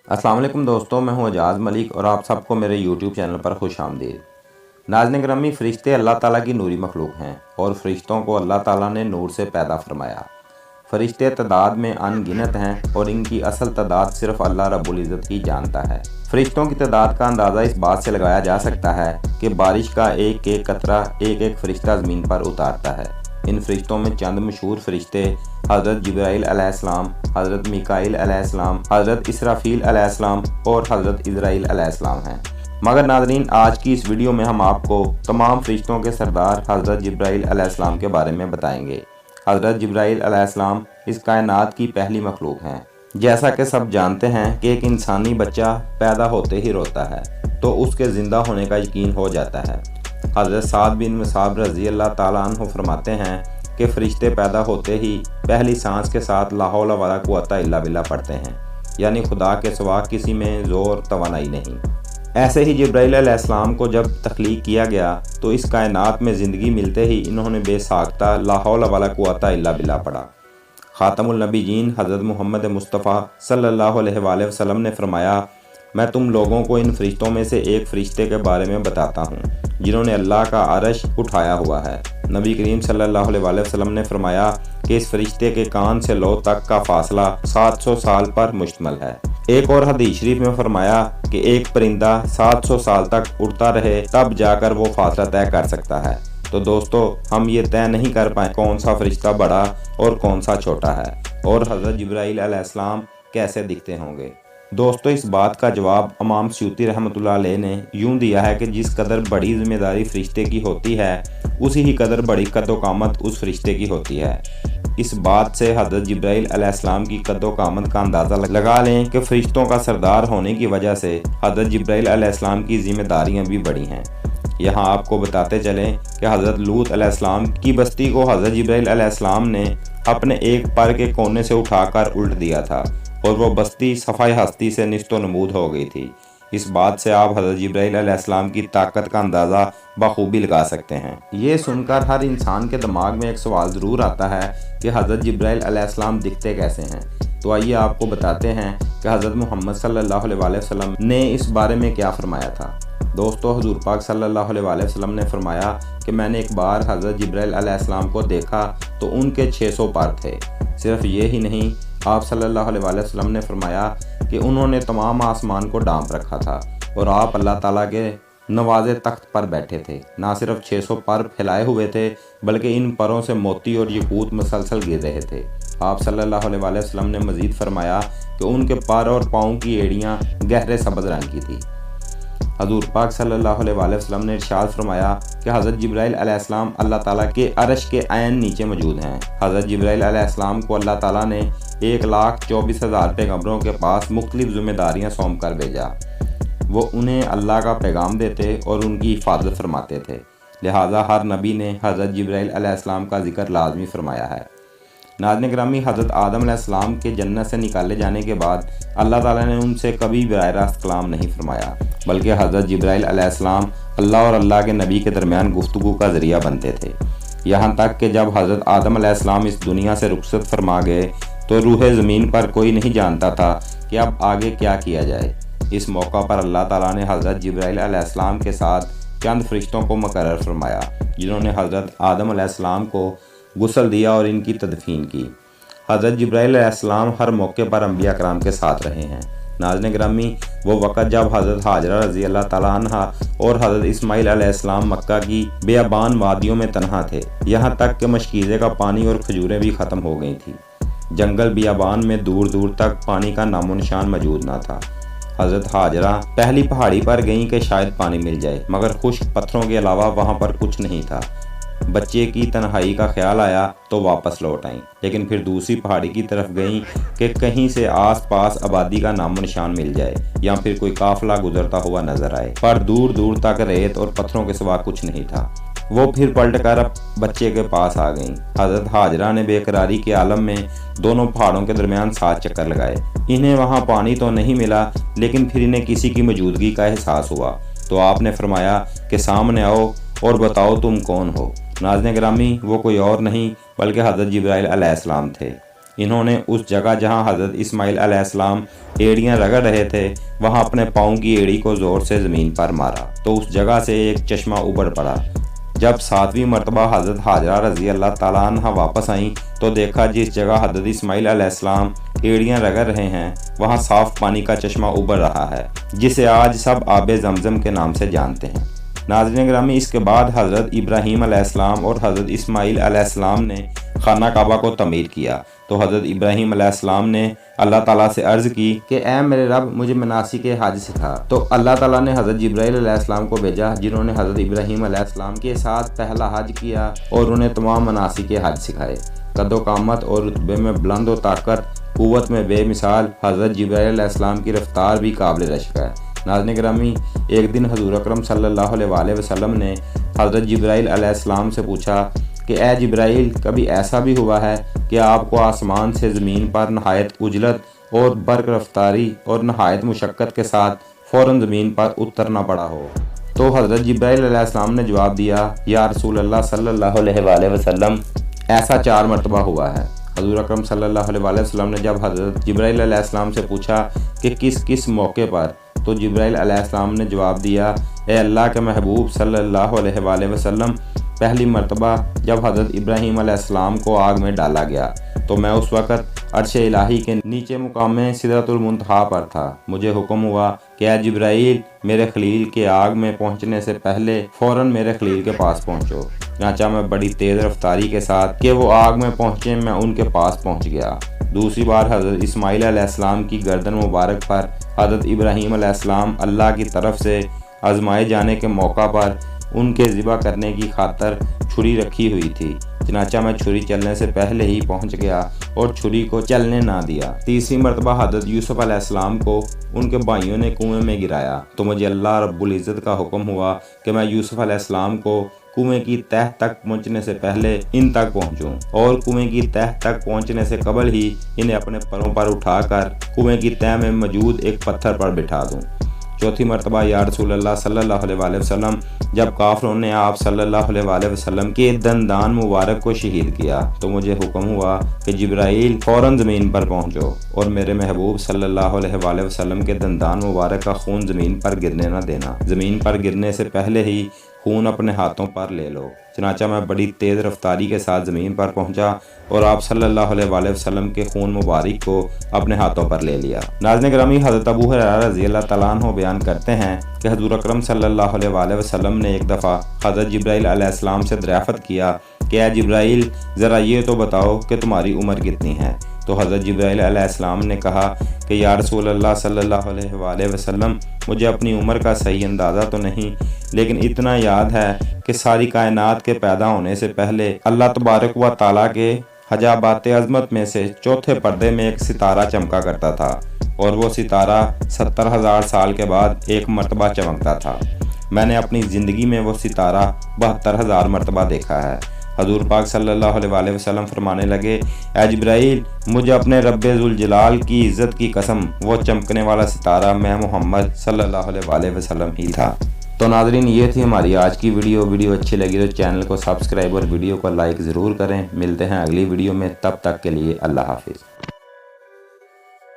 अस्सलाम वालेकुम दोस्तों, मैं हूं एजाज़ मलिक और आप सबको मेरे यूट्यूब चैनल पर खुश आमदीद। नाज़रीन गिरामी, फ़रिश्ते अल्लाह ताला की नूरी मखलूक हैं और फ़रिश्तों को अल्लाह ताला ने नूर से पैदा फरमाया। फ़रिश्ते तादाद में अनगिनत हैं और इनकी असल तादाद सिर्फ़ अल्लाह रब्बुल इज़्ज़त ही जानता है। फ़रिश्तों की तादाद का अंदाज़ा इस बात से लगाया जा सकता है कि बारिश का एक एक कतरा एक एक फ़रिश्ता ज़मीन पर उतारता है। इन फ़रिश्तों में चंद मशहूर फ़रिश्ते हज़रत जिब्राईल अलैहिस्सलाम, हज़रत मीकाईल अलैहिस्सलाम, हज़रत इसराफ़ील अलैहिस्सलाम और हज़रत इज़राईल अलैहिस्सलाम हैं। मगर नाज़रीन, आज की इस वीडियो में हम आपको तमाम फ़रिश्तों के सरदार हज़रत जिब्राईल अलैहिस्सलाम के बारे में बताएंगे। हज़रत जिब्राईल अलैहिस्सलाम इस कायनात की पहली मखलूक हैं। जैसा कि सब जानते हैं कि एक इंसानी बच्चा पैदा होते ही रोता है तो उसके ज़िंदा होने का यकीन हो जाता है। हज़रत साद बिन मुसाब रज़ी अल्लाह ताला अन्हु फरमाते हैं कि फ़रिश्ते पैदा होते ही पहली सांस के साथ ला हौल वला कुव्वता इल्ला बिल्लाह पढ़ते हैं, यानी खुदा के सिवा किसी में ज़ोर तवानाई नहीं। ऐसे ही जिब्राईल अलैहिस्सलाम को जब तख्लीक किया गया तो इस कायनात में ज़िंदगी मिलते ही इन्होंने बेसाख्ता ला हौल वला कुव्वता इल्ला बिल्लाह पढ़ा। ख़ातमुल नबीयीन हज़रत मुहम्मद मुस्तफ़ा सल्लल्लाहु अलैहि वसल्लम ने फरमाया, मैं तुम लोगों को इन फ़रिश्तों में से एक फ़रिश्ते के बारे में बताता हूँ जिन्होंने अल्लाह का अर्श उठाया हुआ है। नबी करीम सल्लल्लाहु अलैहि वसल्लम ने फरमाया कि इस फ़रिश्ते के कान से लौ तक का फासला 700 साल पर मुश्तमिल है। एक और हदीस शरीफ में फरमाया कि एक परिंदा 700 साल तक उड़ता रहे तब जाकर वो फासला तय कर सकता है। तो दोस्तों, हम ये तय नहीं कर पाए कौन सा फ़रिश्ता बड़ा और कौन सा छोटा है और हज़रत जिब्राईल अलैहिस्सलाम कैसे दिखते होंगे। दोस्तों, इस बात का जवाब इमाम स्यूती रहमतुल्लाह अलैह ने यूँ दिया है कि जिस कदर बड़ी ज़िम्मेदारी फ़रिश्ते की होती है उसी ही कदर बड़ी कद्र-ओ-क़ामत उस फ़रिश्ते की होती है। इस बात से हज़रत जिब्राईल अलैहिस्सलाम की कद्र-ओ-क़ामत का अंदाज़ा लगा लें कि फ़रिश्तों का सरदार होने की वजह से हज़रत जिब्राईल अलैहिस्सलाम की ज़िम्मेदारियाँ भी बड़ी हैं। यहाँ आपको बताते चलें कि हज़रत लूत अलैहिस्सलाम की बस्ती को हज़रत जिब्राईल अलैहिस्सलाम ने अपने एक पर के कोने से उठाकर उल्ट दिया था और वो बस्ती सफ़ाई हस्ती से निस्तो नमूद हो गई थी। इस बात से आप हज़रत जिब्राईल अलैहिस्सलाम की ताकत का अंदाज़ा बखूबी लगा सकते हैं। ये सुनकर हर इंसान के दिमाग में एक सवाल ज़रूर आता है कि हज़रत जिब्राईल अलैहिस्सलाम दिखते कैसे हैं। तो आइए आपको बताते हैं कि हज़रत मुहम्मद सल्लल्लाहु अलैहि वसल्लम ने इस बारे में क्या फ़रमाया था। दोस्तों, हुज़ूर पाक सल्लल्लाहु अलैहि वसल्लम ने फरमाया कि मैंने एक बार हज़रत जिब्राईल अलैहिस्सलाम को देखा तो उनके 600 पर थे। सिर्फ ये ही नहीं, आप सल्लल्लाहु अलैहि वसल्लम ने फरमाया कि उन्होंने तमाम आसमान को ढांप रखा था और आप अल्लाह ताला के नवाज़े तख्त पर बैठे थे। ना सिर्फ 600 पर फैलाए हुए थे बल्कि इन परों से मोती और यकूत मुसलसल गिर रहे थे। आप सल्लल्लाहु अलैहि वसल्लम ने मज़ीद फरमाया कि उनके पर और पाँव की एड़ियाँ गहरे सब्ज़ रंग की थी। हज़ूर पाक सल्लल्लाहु अलैहि वसल्लम ने इरशाद फरमाया कि हज़रत जिब्राईल अलैहिस्सलाम अल्लाह ताला के अर्श के ऐन नीचे मौजूद हैं। हज़रत जिब्राईल अलैहिस्सलाम को अल्लाह ताला ने 1,24,000 पैगम्बरों के पास मुख्तलिफ ज़िम्मेदारियाँ सौंप कर भेजा। वो उन्हें अल्लाह का पैगाम देते और उनकी हिफाजत फरमाते थे। लिहाजा हर नबी ने हज़रत जिब्राईल अलैहिस्सलाम का ज़िक्र लाजमी फरमाया है। नाज़रीन गिरामी, हज़रत आदम अलैहिस्सलाम के जन्नत से निकाले जाने के बाद अल्लाह ताला ने उनसे कभी बराह रास्त कलाम नहीं फरमाया, बल्कि हज़रत जिब्राईल अलैहिस्सलाम अल्लाह और अल्लाह के नबी के दरमियान गुफ्तगू का ज़रिया बनते थे। यहाँ तक कि जब हज़रत आदम अलैहिस्सलाम इस दुनिया से रुखसत फरमा गए तो रूह ज़मीन पर कोई नहीं जानता था कि अब आगे क्या किया जाए। इस मौका पर अल्लाह ताला ने हज़रत जिब्राईल अलैहिस्सलाम के साथ चंद फ़रिश्तों को मुकर्रर फरमाया जिन्होंने हज़रत आदम अलैहिस्सलाम को गुस्ल दिया और इनकी तदफीन की। हज़रत जिब्राईल अलैहिस्सलाम हर मौके पर अंबिया कराम के साथ रहे हैं। नाज़रीन गिरामी, वो वक़्त जब हज़रत हाजरा रज़ी अल्लाह ताला अन्हा और हज़रत इस्माईल अलैहिस्सलाम मक्का की बेअबान वादियों में तन्हा थे, यहाँ तक कि मशकीज़े का पानी और खजूरें भी ख़त्म हो गई थी। जंगल बियाबान में दूर दूर तक पानी का नामो निशान मौजूद न था। हज़रत हाजरा पहली पहाड़ी पर गईं कि शायद पानी मिल जाए, मगर खुश्क पत्थरों के अलावा वहाँ पर कुछ नहीं था। बच्चे की तन्हाई का ख्याल आया तो वापस लौट आईं, लेकिन फिर दूसरी पहाड़ी की तरफ गईं कि कहीं से आस पास आबादी का नामो निशान मिल जाए या फिर कोई काफिला गुजरता हुआ नजर आए, पर दूर दूर तक रेत और पत्थरों के सिवा कुछ नहीं था। वो फिर पलट कर बच्चे के पास आ गईं। हज़रत हाजरा ने बेकरारी के आलम में दोनों पहाड़ों के दरमियान 7 चक्कर लगाए। इन्हें वहाँ पानी तो नहीं मिला, लेकिन फिर इन्हें किसी की मौजूदगी का एहसास हुआ तो आपने फरमाया कि सामने आओ और बताओ तुम कौन हो। नाज़रीन गिरामी, वो कोई और नहीं बल्कि हज़रत जिब्राईल अलैहिस्सलाम थे। इन्होंने उस जगह जहां हज़रत इस्माइल अलैहिस्सलाम एड़ियाँ रगड़ रहे थे वहां अपने पाँव की एड़ी को ज़ोर से ज़मीन पर मारा तो उस जगह से एक चश्मा उबड़ पड़ा। जब 7वीं मरतबा हज़रत हाजरा रज़ी अल्लाह ताला अन्हा वापस आईं तो देखा जिस जगह हज़रत इस्माइल अलैहिस्सलाम एड़ियाँ रगड़ रहे हैं वहाँ साफ़ पानी का चश्मा उबर रहा है, जिसे आज सब आबे ज़मज़म के नाम से जानते हैं। नाज़रीन गिरामी, इसके बाद हज़रत इब्राहीम अलैहिस्सलाम और हज़रत इस्माइल अलैहिस्सलाम ने खाना काबा को तमीर किया तो हज़रत इब्राहीम अलैहिस्सलाम ने अल्लाह ताला से अर्ज़ की कि ऐ मेरे रब मुझे मनासिक हज सिखा। तो अल्लाह ताला ने हज़रत जिब्राईल अलैहिस्सलाम को भेजा जिन्होंने हज़रत इब्राहीम अलैहिस्सलाम के साथ पहला हज किया और उन्हें तमाम मनासिक हज सिखाए। कदो कामत और रुतबे में बुलंद व ताकत, क़ुव्वत में बेमिसाल हज़रत जिब्राईल अलैहिस्सलाम की रफ्तार भी काबिल रश्क है। नाज़रीन गिरामी, एक दिन हज़ूर अकरम सल्लल्लाहु अलैहि वसल्लम ने हज़रत जिब्राईल अलैहिस्सलाम से पूछा कि ए जिब्राईल, कभी ऐसा भी हुआ है कि आपको आसमान से ज़मीन पर नहायत उजलत और बर्क रफ्तारी और नहायत मुशक्क़त के साथ फ़ौरन ज़मीन पर उतरना पड़ा हो? तो हज़रत जिब्राईल अलैहिस्सलाम ने जवाब दिया, या रसूल अल्लाह सल्लल्लाहु अलैहि वसल्लम, ऐसा 4 मरतबा हुआ है। हज़ूर अकरम सल्लल्लाहु अलैहि वसल्लम ने जब हज़रत जिब्राईल अलैहिस्सलाम से पूछा कि किस किस मौके पर, तो जिब्राईल अलैहिस्सलाम ने जवाब दिया, ए अल्लाह के महबूब सल्लल्लाहु अलैहि वसल्लम, पहली मरतबा जब हज़रत इब्राहीम अलैहिस्सलाम को आग में डाला गया तो मैं उस वक़्त अर्श इलाही के नीचे मुकाम सिदरतुल मुंतहा पर था। मुझे हुक्म हुआ कि ए जिब्राईल, मेरे खलील के आग में पहुंचने से पहले फ़ौरन मेरे खलील के पास पहुंचो। चनांचे मैं बड़ी तेज़ रफ्तारी के साथ कि वो आग में पहुंचे मैं उनके पास पहुंच गया। दूसरी बार हज़रत इस्माइल अलैहिस्सलाम की गर्दन मुबारक पर हज़रत इब्राहीम अलैहिस्सलाम अल्लाह की तरफ से आजमाए जाने के मौका पर उनके ज़िबा करने की खातर छुरी रखी हुई थी। चनांचा मैं छुरी चलने से पहले ही पहुंच गया और छुरी को चलने ना दिया। तीसरी मरतबा हज़रत यूसुफ अलैहिस्सलाम को उनके भाइयों ने कुएं में गिराया तो मुझे अल्लाह रब्बुल इज़्ज़त का हुक्म हुआ कि मैं यूसुफ अलैहिस्सलाम को कुएं की तह तक पहुंचने से पहले इन तक पहुंचूं और कुएं की तह तक पहुंचने से कबल ही इन्हें अपने परों पर उठाकर कुएं की तह में मौजूद एक पत्थर पर बिठा दूं। चौथी मरतबा या रसूल अल्लाह सल्लल्लाहु अलैहि वसल्लम, जब काफिरों ने आप सल्लल्लाहु अलैहि वसल्लम के दंदान मुबारक को शहीद किया तो मुझे हुक्म हुआ कि जिब्राईल फ़ौरन ज़मीन पर पहुंचो और मेरे महबूब सल्लल्लाहु अलैहि वसल्लम के दंदान मुबारक का खून ज़मीन पर गिरने न देना। ज़मीन पर गिरने से पहले ही खून अपने हाथों पर ले लो। चनांचा मैं बड़ी तेज़ रफ्तारी के साथ ज़मीन पर पहुंचा और आप सल्लल्लाहु अलैहि वसल्लम के खून मुबारक को अपने हाथों पर ले लिया। नाज़रीन गिरामी, हज़रत अबू हुरैरा रज़ी अल्लाह तआला अन्हु बयान करते हैं कि हज़ूर अकरम सल्लल्लाहु अलैहि वसल्लम ने एक दफ़ा हज़रत जिब्राईल अलैहिस्सलाम से दरियाफ़त किया कि ए जिब्राईल, ज़रा ये तो बताओ कि तुम्हारी उम्र कितनी है? तो हज़रत जिब्राईल अलैहिस्सलाम ने कहा कि या रसूल अल्लाह सल्लल्लाहु अलैहि वसल्लम, मुझे अपनी उम्र का सही अंदाज़ा तो नहीं, लेकिन इतना याद है कि सारी कायनात के पैदा होने से पहले अल्लाह तबारक व तआला के हजाबात अज़मत में से चौथे पर्दे में एक सितारा चमका करता था और वो सितारा 70,000 साल के बाद एक मरतबा चमकता था। मैंने अपनी ज़िंदगी में वो सितारा 72,000 मरतबा देखा है। हजूर पाक सल्लल्लाहु अलैहि वसल्लम फरमाने लगे, ऐ जिब्राईल, मुझे अपने रब्बे ज़ुल जलाल की इज़्ज़त की कसम, वो चमकने वाला सितारा मैं मोहम्मद सल्लल्लाहु अलैहि वसल्लम ही था। तो नाज़रीन, ये थी हमारी आज की वीडियो अच्छी लगी तो चैनल को सब्सक्राइब और वीडियो को लाइक ज़रूर करें। मिलते हैं अगली वीडियो में, तब तक के लिए अल्लाह हाफिज़।